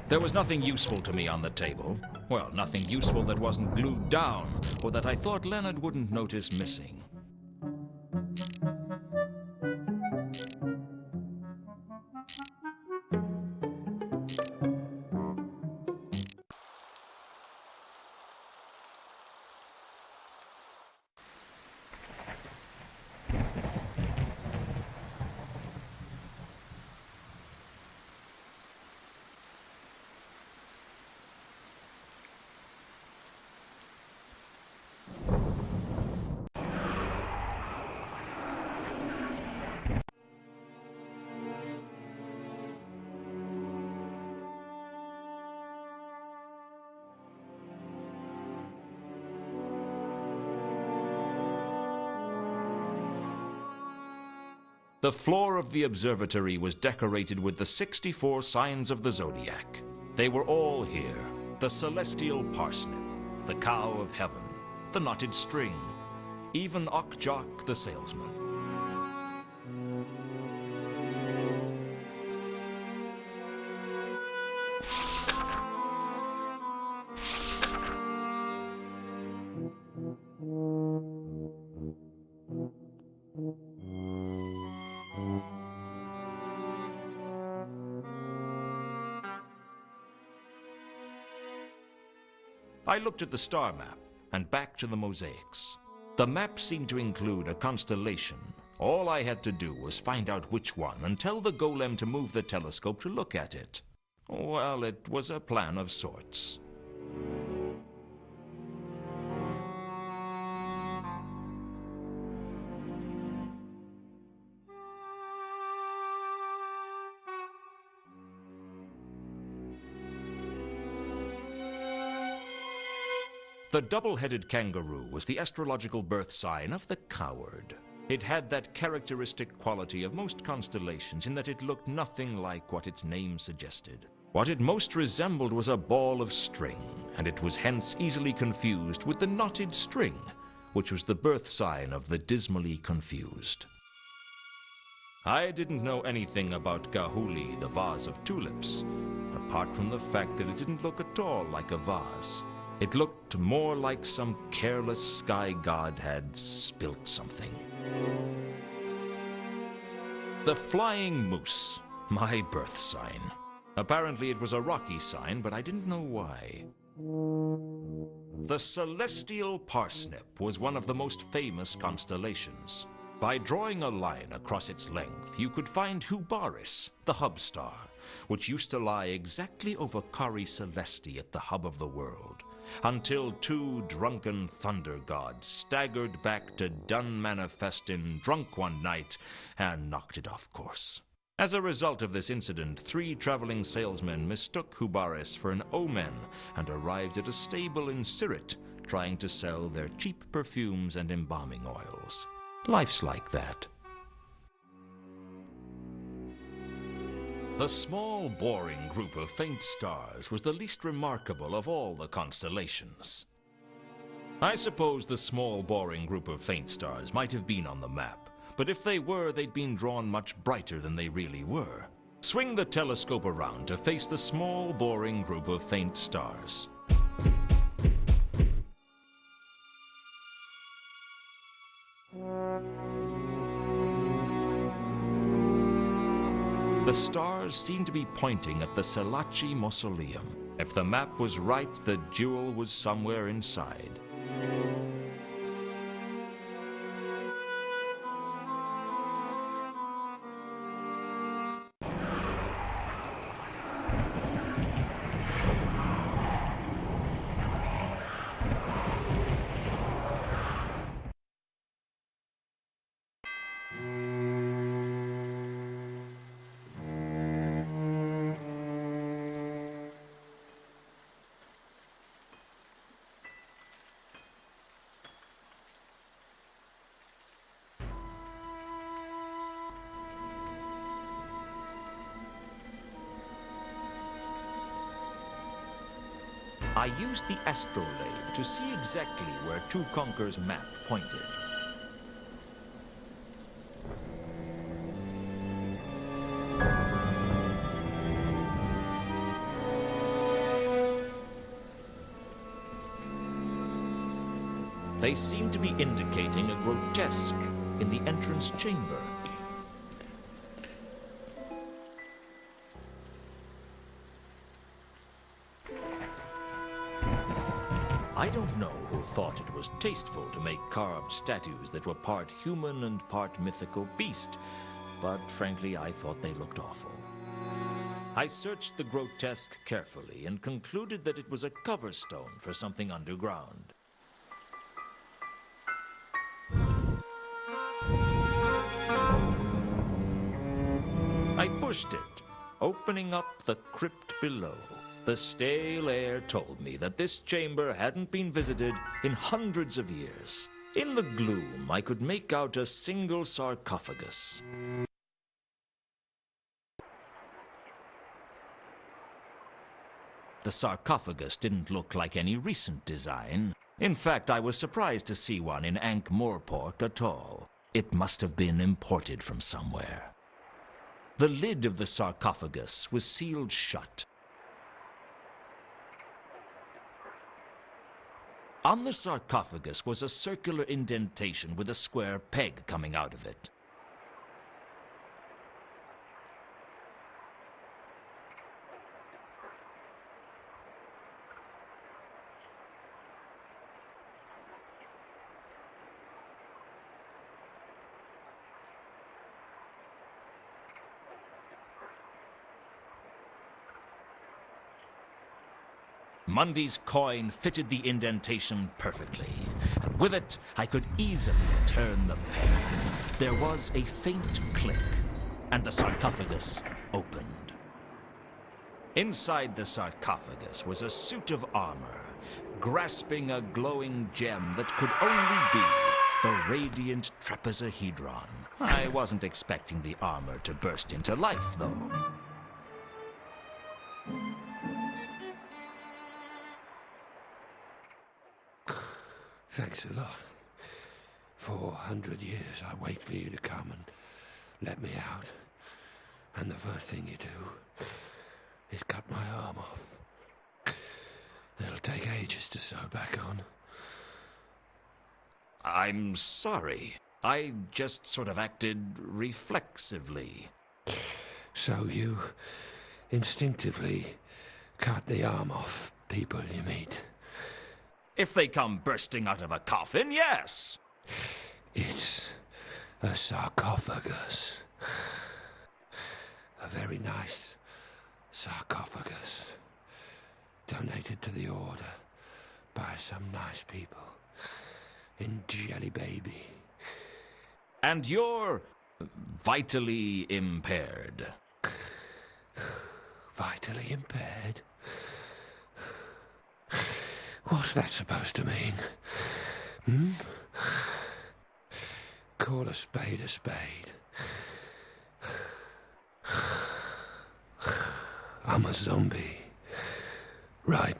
There was nothing useful to me on the table. Well, nothing useful that wasn't glued down, or that I thought Leonard wouldn't notice missing. The floor of the observatory was decorated with the 64 signs of the zodiac. They were all here: the celestial parsnip, the cow of heaven, the knotted string, even Okjok the salesman. I looked at the star map and back to the mosaics. The map seemed to include a constellation. All I had to do was find out which one and tell the golem to move the telescope to look at it. Well, it was a plan of sorts. The double-headed kangaroo was the astrological birth sign of the coward. It had that characteristic quality of most constellations in that it looked nothing like what its name suggested. What it most resembled was a ball of string, and it was hence easily confused with the knotted string, which was the birth sign of the dismally confused. I didn't know anything about Gahuli, the vase of tulips, apart from the fact that it didn't look at all like a vase. It looked more like some careless sky god had spilt something. The flying moose, my birth sign. Apparently it was a rocky sign, but I didn't know why. The celestial parsnip was one of the most famous constellations. By drawing a line across its length, you could find Hubaris, the hub star, which used to lie exactly over Cari Celesti at the hub of the world, until two drunken thunder gods staggered back to Dun Manifestin drunk one night and knocked it off course. As a result of this incident, 3 traveling salesmen mistook Hubaris for an omen and arrived at a stable in Sirit, trying to sell their cheap perfumes and embalming oils. Life's like that. The small, boring group of faint stars was the least remarkable of all the constellations. I suppose the small, boring group of faint stars might have been on the map, but if they were, they'd been drawn much brighter than they really were. Swing the telescope around to face the small, boring group of faint stars. The stars seemed to be pointing at the Selachi Mausoleum. If the map was right, the jewel was somewhere inside. I used the astrolabe to see exactly where Two Conquer's map pointed. They seem to be indicating a grotesque in the entrance chamber. I don't know who thought it was tasteful to make carved statues that were part human and part mythical beast, but frankly, I thought they looked awful. I searched the grotesque carefully and concluded that it was a cover stone for something underground. I pushed it, opening up the crypt below. The stale air told me that this chamber hadn't been visited in hundreds of years. In the gloom, I could make out a single sarcophagus. The sarcophagus didn't look like any recent design. In fact, I was surprised to see one in Ankh-Morpork at all. It must have been imported from somewhere. The lid of the sarcophagus was sealed shut. On the sarcophagus was a circular indentation with a square peg coming out of it. Mundy's coin fitted the indentation perfectly, and with it, I could easily turn the peg. There was a faint click, and the sarcophagus opened. Inside the sarcophagus was a suit of armor, grasping a glowing gem that could only be the radiant trapezohedron. I wasn't expecting the armor to burst into life, though. Thanks a lot. 400 years I wait for you to come and let me out. And the first thing you do is cut my arm off. It'll take ages to sew back on. I'm sorry. I just sort of acted reflexively. So you instinctively cut the arm off people you meet? If they come bursting out of a coffin, yes. It's a sarcophagus. A very nice sarcophagus. Donated to the Order by some nice people in Jelly Baby. And you're vitally impaired. Vitally impaired? What's that supposed to mean? Call a spade a spade. I'm a zombie. Right?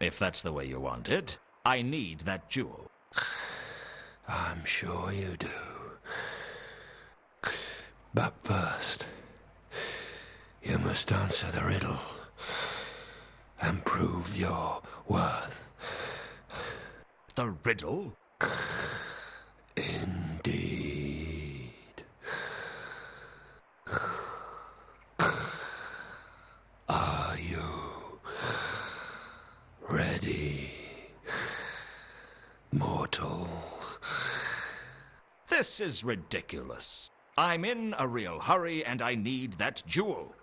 If that's the way you want it, I need that jewel. I'm sure you do. But first, you must answer the riddle and prove your worth. The riddle? Indeed. Are you ready, mortal? This is ridiculous. I'm in a real hurry and I need that jewel.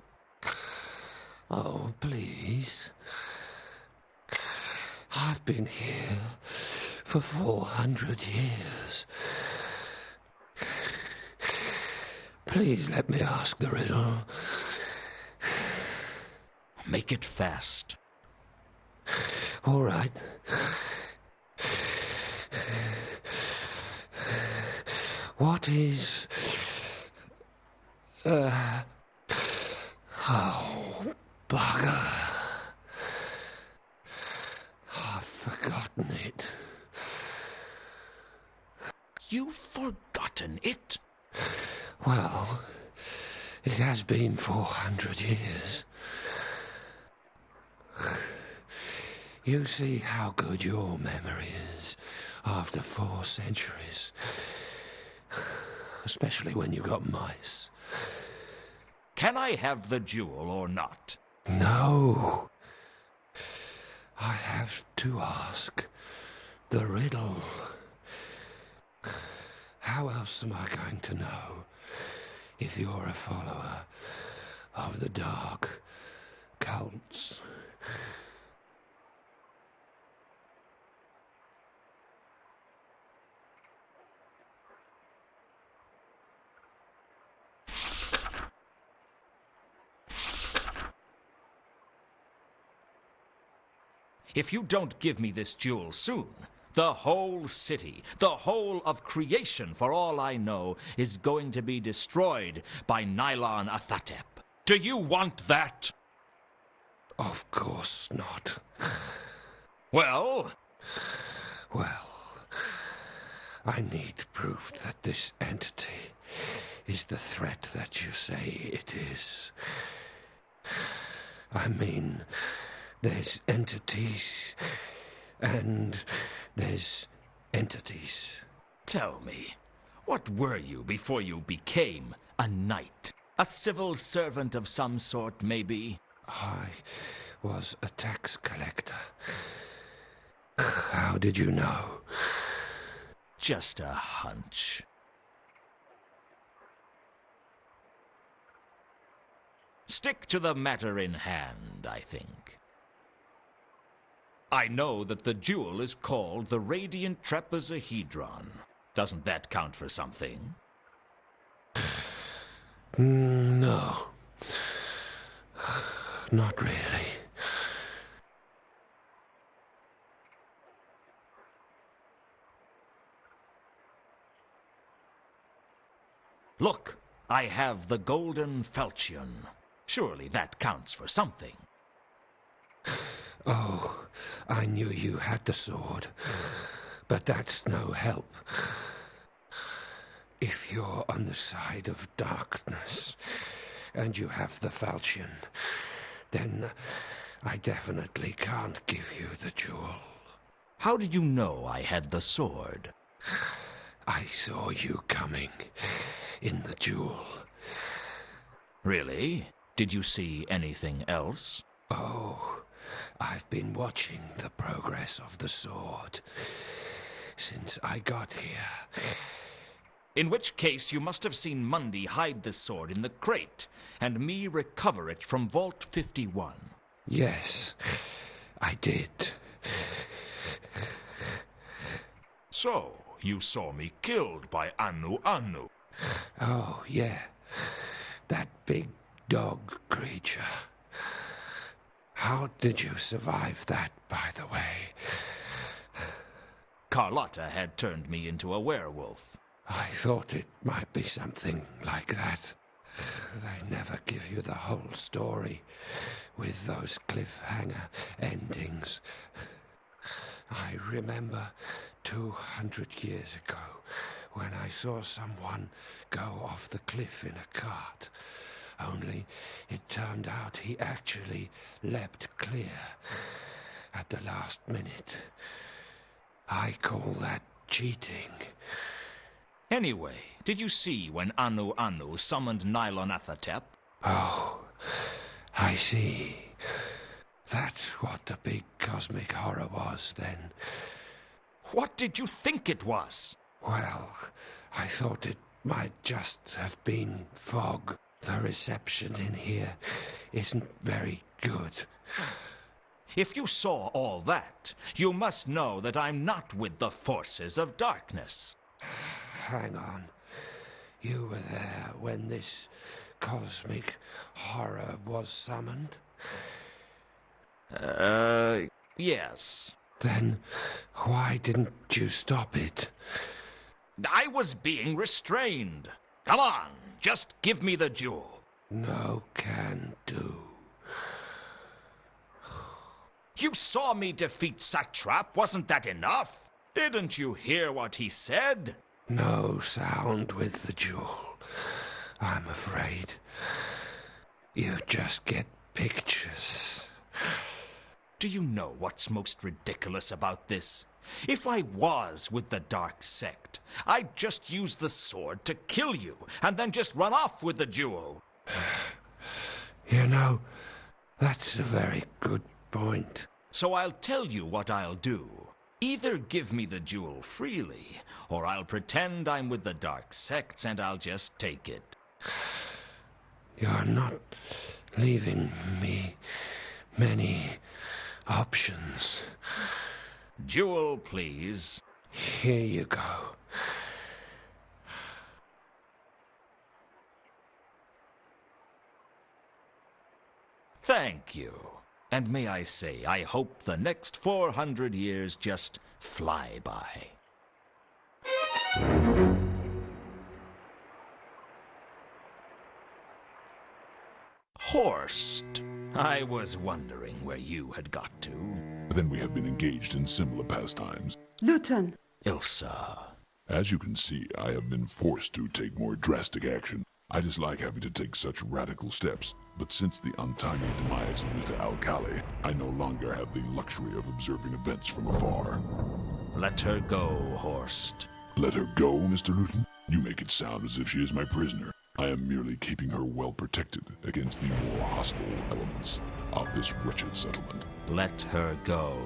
Oh, please. I've been here for 400 years. Please let me ask the riddle. Make it fast. All right. What is... Oh, bugger. forgotten it. You've forgotten it? Well, it has been 400 years. You see how good your memory is after 4 centuries. Especially when you got mice. Can I have the jewel or not? No. I have to ask the riddle. How else am I going to know if you're a follower of the dark cults? If you don't give me this jewel soon, the whole city, the whole of creation, for all I know, is going to be destroyed by Nylon Athatep. Do you want that? Of course not. Well? Well, I need proof that this entity is the threat that you say it is. I mean, there's entities, and there's entities. Tell me, what were you before you became a knight? A civil servant of some sort, maybe? I was a tax collector. How did you know? Just a hunch. Stick to the matter in hand, I think. I know that the jewel is called the Radiant Trapezohedron. Doesn't that count for something? No. Not really. Look, I have the golden falchion. Surely that counts for something. Oh, I knew you had the sword, but that's no help. If you're on the side of darkness, and you have the falchion, then I definitely can't give you the jewel. How did you know I had the sword? I saw you coming in the jewel. Really? Did you see anything else? Oh, I've been watching the progress of the sword since I got here. In which case you must have seen Mundy hide the sword in the crate, and me recover it from Vault 51. Yes, I did. So, you saw me killed by Anu Anu. Oh, yeah. That big dog creature. How did you survive that, by the way? Carlotta had turned me into a werewolf. I thought it might be something like that. They never give you the whole story with those cliffhanger endings. I remember 200 years ago when I saw someone go off the cliff in a cart. Only it turned out he actually leapt clear at the last minute. I call that cheating. Anyway, did you see when Anu Anu summoned Nylon Athatep? Oh, I see. That's what the big cosmic horror was then. What did you think it was? Well, I thought it might just have been fog. The reception in here isn't very good. If you saw all that, you must know that I'm not with the forces of darkness. Hang on. You were there when this cosmic horror was summoned? Yes. Then why didn't you stop it? I was being restrained. Come on, just give me the jewel. No can do. You saw me defeat Satrap. Wasn't that enough? Didn't you hear what he said? No sound with the jewel. I'm afraid you just get pictures. Do you know what's most ridiculous about this? If I was with the Dark Sect, I'd just use the sword to kill you, and then just run off with the jewel. You know, that's a very good point. So I'll tell you what I'll do. Either give me the jewel freely, or I'll pretend I'm with the Dark Sects and I'll just take it. You're not leaving me many options. Jewel, please. Here you go. Thank you. And may I say, I hope the next 400 years just fly by. Horst, I was wondering where you had got to. Then we have been engaged in similar pastimes. Luton. Ilsa. As you can see, I have been forced to take more drastic action. I dislike having to take such radical steps, but since the untimely demise of Mr. Alcali, I no longer have the luxury of observing events from afar. Let her go, Horst. Let her go, Mr. Luton? You make it sound as if she is my prisoner. I am merely keeping her well protected against the more hostile elements of this wretched settlement. Let her go.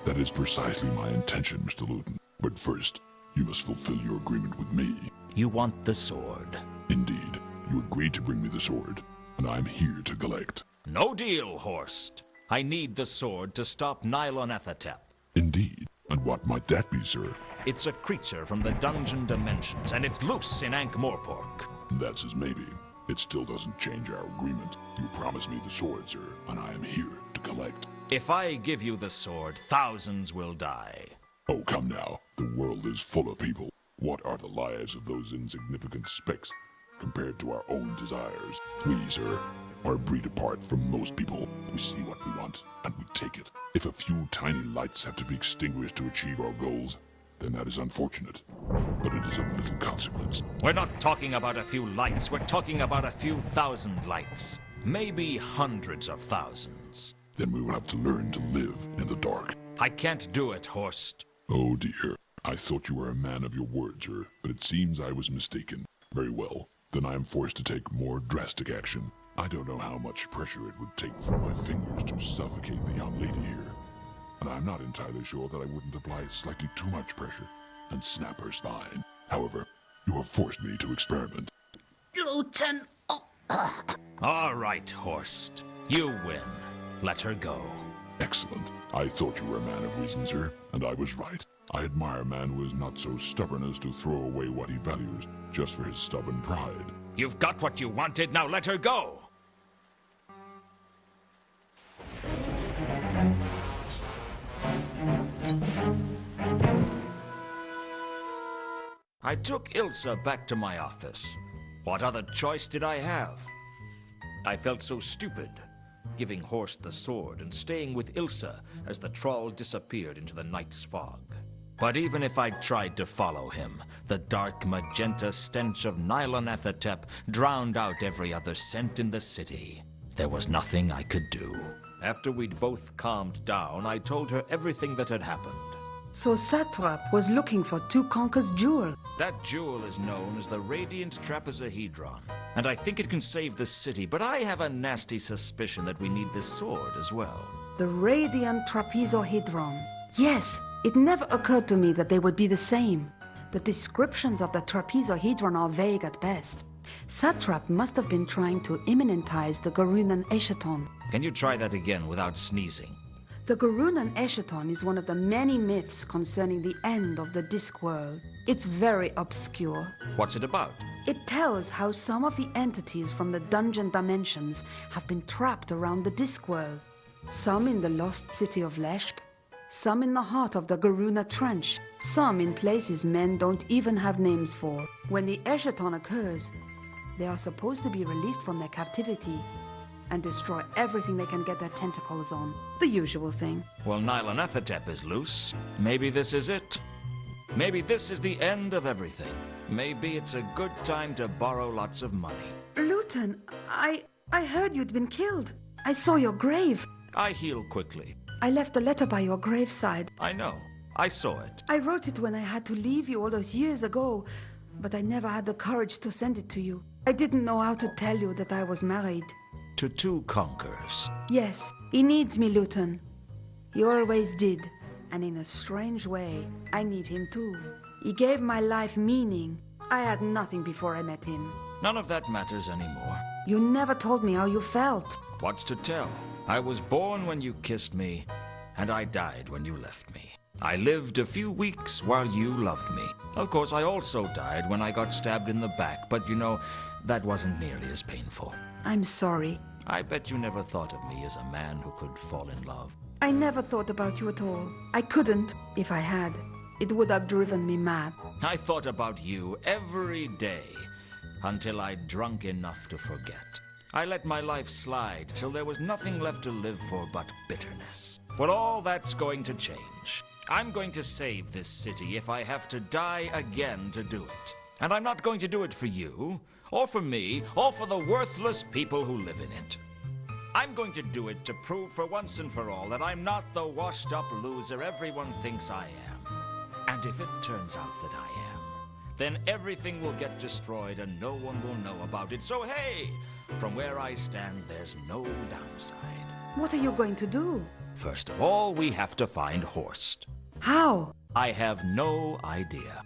That is precisely my intention, Mr. Luton. But first, you must fulfill your agreement with me. You want the sword? Indeed. You agreed to bring me the sword, and I'm here to collect. No deal, Horst. I need the sword to stop Nylonethotep. Indeed. And what might that be, sir? It's a creature from the dungeon dimensions, and it's loose in Ankh-Morpork. That's as maybe. It still doesn't change our agreement. You promised me the sword, sir, and I am here to collect. If I give you the sword, thousands will die. Oh, come now. The world is full of people. What are the lives of those insignificant specks compared to our own desires? We, sir, are a breed apart from most people. We see what we want, and we take it. If a few tiny lights have to be extinguished to achieve our goals, then that is unfortunate. But it is of little consequence. We're not talking about a few lights. We're talking about a few thousand lights. Maybe hundreds of thousands. Then we will have to learn to live in the dark. I can't do it, Horst. Oh dear. I thought you were a man of your word, sir, but it seems I was mistaken. Very well. Then I am forced to take more drastic action. I don't know how much pressure it would take from my fingers to suffocate the young lady here. And I'm not entirely sure that I wouldn't apply slightly too much pressure and snap her spine. However, you have forced me to experiment. Luton. Oh. All right, Horst. You win. Let her go. Excellent. I thought you were a man of reason, sir, and I was right. I admire a man who is not so stubborn as to throw away what he values just for his stubborn pride. You've got what you wanted, now let her go! I took Ilsa back to my office. What other choice did I have? I felt so stupid, giving Horst the sword and staying with Ilsa as the troll disappeared into the night's fog. But even if I tried to follow him, the dark magenta stench of Nylonethotep drowned out every other scent in the city. There was nothing I could do. After we'd both calmed down, I told her everything that had happened. So Satrap was looking for Tukanka's jewel. That jewel is known as the Radiant Trapezohedron, and I think it can save the city, but I have a nasty suspicion that we need this sword as well. The Radiant Trapezohedron. Yes, it never occurred to me that they would be the same. The descriptions of the trapezohedron are vague at best. Satrap must have been trying to immanentize the Garunan Eschaton. Can you try that again without sneezing? The Garunan Eschaton is one of the many myths concerning the end of the Discworld. It's very obscure. What's it about? It tells how some of the entities from the dungeon dimensions have been trapped around the Discworld. Some in the lost city of Leshp, some in the heart of the Garuna Trench, some in places men don't even have names for. When the Eschaton occurs, they are supposed to be released from their captivity. and destroy everything they can get their tentacles on. The usual thing. Well, Nylanethotep is loose. Maybe this is it. Maybe this is the end of everything. Maybe it's a good time to borrow lots of money. Luton, I heard you'd been killed. I saw your grave. I heal quickly. I left a letter by your graveside. I know. I saw it. I wrote it when I had to leave you all those years ago, but I never had the courage to send it to you. I didn't know how to tell you that I was married. To 2 conquerors. Yes, he needs me, Luton. He always did. And in a strange way, I need him too. He gave my life meaning. I had nothing before I met him. None of that matters anymore. You never told me how you felt. What's to tell? I was born when you kissed me, and I died when you left me. I lived a few weeks while you loved me. Of course, I also died when I got stabbed in the back, but you know, that wasn't nearly as painful. I'm sorry. I bet you never thought of me as a man who could fall in love. I never thought about you at all. I couldn't. If I had, it would have driven me mad. I thought about you every day, until I'd drunk enough to forget. I let my life slide till there was nothing left to live for but bitterness. But all that's going to change. I'm going to save this city if I have to die again to do it. And I'm not going to do it for you, or for me, or for the worthless people who live in it. I'm going to do it to prove for once and for all that I'm not the washed-up loser everyone thinks I am. And if it turns out that I am, then everything will get destroyed and no one will know about it. So hey, from where I stand, there's no downside. What are you going to do? First of all, we have to find Horst. How? I have no idea.